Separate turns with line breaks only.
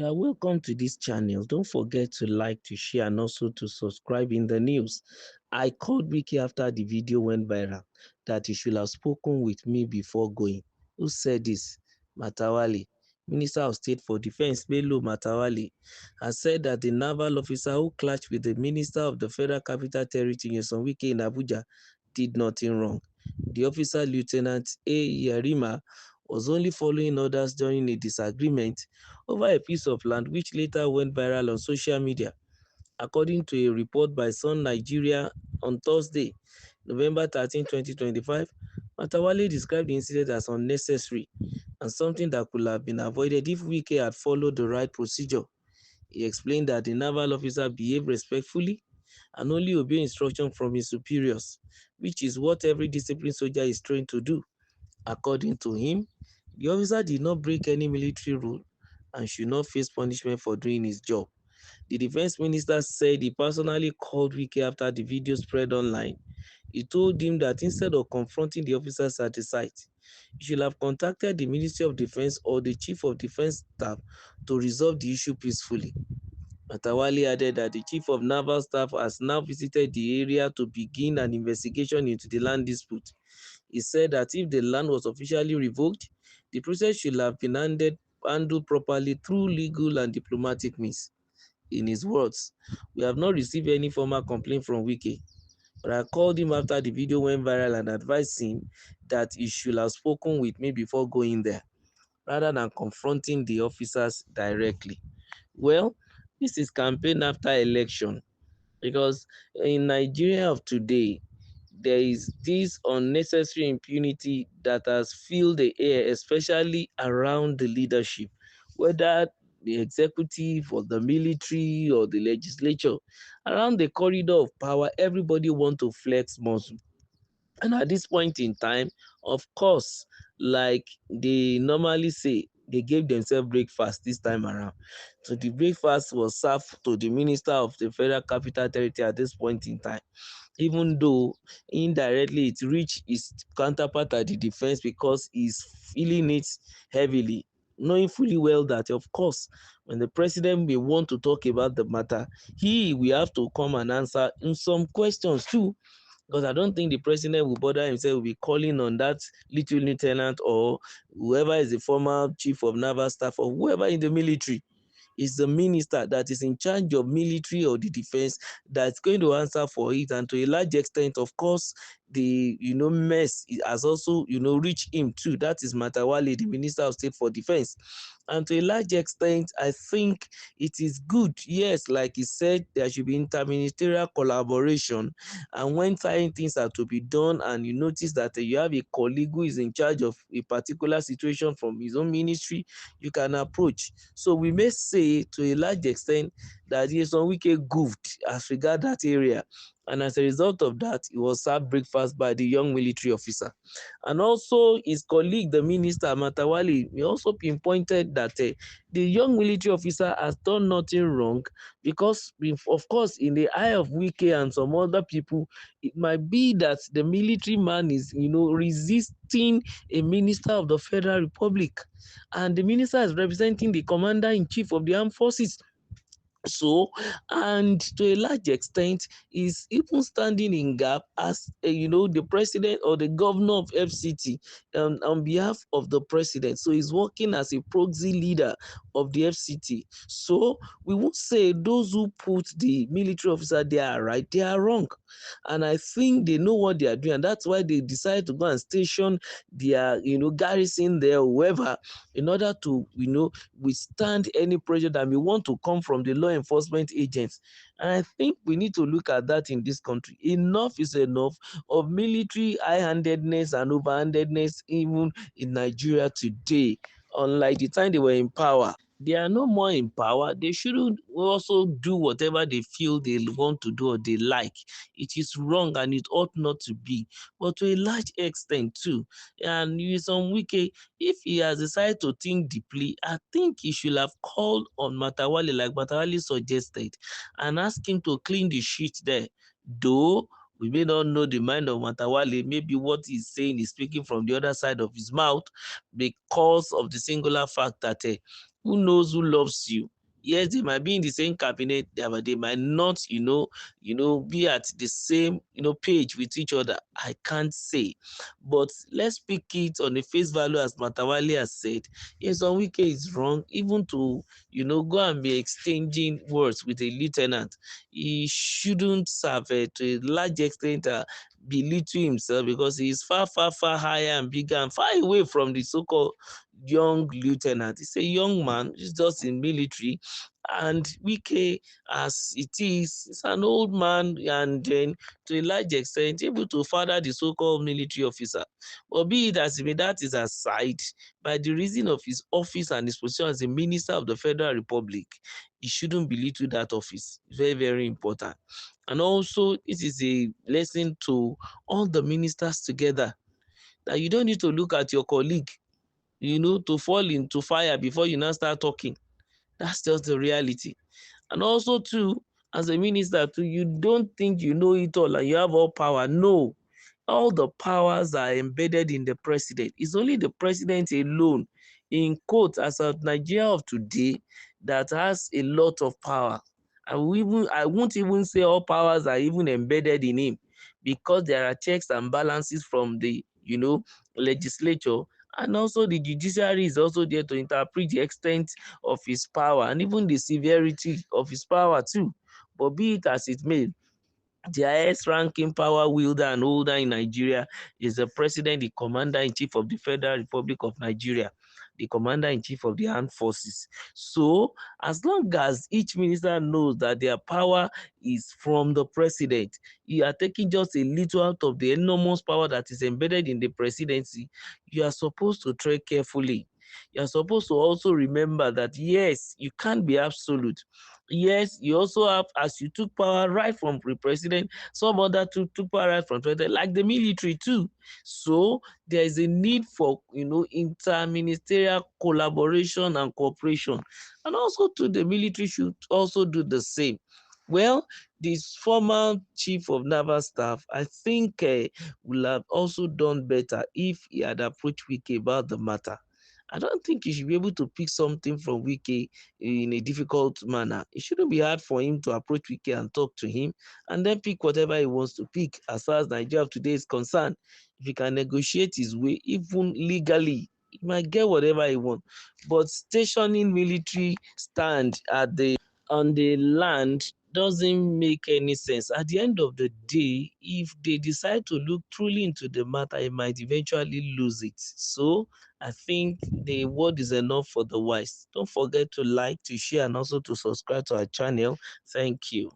Welcome to this channel. Don't forget to like, to share, and also to subscribe in the news. I called Wike after the video went viral that he should have spoken with me before going. Who said this? Matawale, Minister of State for Defense, Bello Matawale, has said that the naval officer who clashed with the Minister of the Federal Capital Territory, Nyesom Wike, in Abuja, did nothing wrong. The officer, Lieutenant A. Yerima, was only following orders during a disagreement over a piece of land which later went viral on social media. According to a report by Sun Nigeria on Thursday, November 13, 2025, Matawale described the incident as unnecessary and something that could have been avoided if Wike had followed the right procedure. He explained that the naval officer behaved respectfully and only obeyed instructions from his superiors, which is what every disciplined soldier is trained to do. According to him, the officer did not break any military rule and should not face punishment for doing his job. The defense minister said he personally called Wike after the video spread online. He told him that instead of confronting the officers at the site, he should have contacted the Ministry of Defense or the Chief of Defense Staff to resolve the issue peacefully. Matawale added that the Chief of Naval Staff has now visited the area to begin an investigation into the land dispute. He said that if the land was officially revoked, the process should have been handled properly through legal and diplomatic means. In his words, "We have not received any formal complaint from Wike, but I called him after the video went viral and advised him that he should have spoken with me before going there, rather than confronting the officers directly." Well, this is campaign after election, because in Nigeria of today, there is this unnecessary impunity that has filled the air, especially around the leadership, whether the executive or the military or the legislature. Around the corridor of power, everybody wants to flex muscle. And at this point in time, of course, like they normally say, they gave themselves breakfast this time around. So the breakfast was served to the Minister of the Federal Capital Territory at this point in time, even though indirectly it reached his counterpart at the defense because he's feeling it heavily, knowing fully well that, of course, when the president may want to talk about the matter, he will have to come and answer in some questions too, because I don't think the president will bother himself will be calling on that little lieutenant or whoever is the former chief of naval staff or whoever in the military. Is the minister that is in charge of military or the defense that's going to answer for it. And to a large extent, of course, the mess has also reached him too. That is Matawale, the Minister of State for Defense. And to a large extent, I think it is good. Yes, like he said, there should be interministerial collaboration. And when certain things are to be done, and you notice that you have a colleague who is in charge of a particular situation from his own ministry, you can approach. So we may say to a large extent that Nyesom Wike goofed as regard that area. And as a result of that, he was served breakfast by the young military officer. And also his colleague, the minister, Matawale, he also pinpointed that the young military officer has done nothing wrong, because, of course, in the eye of Wike and some other people, it might be that the military man is, resisting a minister of the Federal Republic. And the minister is representing the commander-in-chief of the armed forces. So, and to a large extent, is even standing in gap as the president or the governor of FCT on behalf of the president. So he's working as a proxy leader of the FCT. So we would say those who put the military officer there are right, they are wrong. And I think they know what they are doing. And that's why they decided to go and station their garrison there, whoever, in order to withstand any pressure that may want to come from the law enforcement agents. And I think we need to look at that in this country. Enough is enough of military high-handedness and overhandedness, even in Nigeria today. Unlike the time they were in power, they are no more in power. They shouldn't also do whatever they feel they want to do or they like. It is wrong and it ought not to be. But to a large extent too, and Nyesom Wike, if he has decided to think deeply, I think he should have called on Matawale, like Matawale suggested, and asked him to clean the sheet there. Though we may not know the mind of Matawale, maybe what he's saying is speaking from the other side of his mouth, because of the singular fact that Who knows who loves you? Yes, they might be in the same cabinet, but they might not, be at the same, page with each other. I can't say. But let's pick it on the face value, as Matawale has said. Yes, Wike is wrong, even to, go and be exchanging words with a lieutenant. He shouldn't have, to a large extent, belittle himself, because he is far, far, far higher and bigger and far away from the so-called young lieutenant. He's a young man, he's just in military, and Wike, as it is an old man, and then to a large extent able to father the so-called military officer. But be it as it may, that is aside. By the reason of his office and his position as a minister of the Federal Republic, he shouldn't belittle that office. It's very, very important. And also, it is a lesson to all the ministers together, that you don't need to look at your colleague, to fall into fire before you now start talking. That's just the reality. And also too, as a minister too, you don't think you know it all and you have all power. No, all the powers are embedded in the president. It's only the president alone, in quotes, as of Nigeria of today, that has a lot of power. I won't even say all powers are even embedded in him, because there are checks and balances from the, legislature, and also the judiciary is also there to interpret the extent of his power and even the severity of his power too. But be it as it may, the highest ranking power wielder and holder in Nigeria is the president, the commander-in-chief of the Federal Republic of Nigeria, the commander-in-chief of the armed forces. So, as long as each minister knows that their power is from the president, you are taking just a little out of the enormous power that is embedded in the presidency, you are supposed to tread carefully. You are supposed to also remember that, yes, you can't be absolute. Yes, you also have, as you took power right from the president, some other took power right from president, like the military too. So there is a need for, interministerial collaboration and cooperation, and also to the military should also do the same. Well, this former chief of naval staff, I think, will have also done better if he had approached Wike about the matter. I don't think he should be able to pick something from Wike in a difficult manner. It shouldn't be hard for him to approach Wike and talk to him, and then pick whatever he wants to pick. As far as Nigeria of today is concerned, if he can negotiate his way, even legally, he might get whatever he wants. But stationing military stand at the on the land doesn't make any sense. At the end of the day, if they decide to look truly into the matter, it might eventually lose it. So I think the word is enough for the wise. Don't forget to like, to share, and also to subscribe to our channel. Thank you.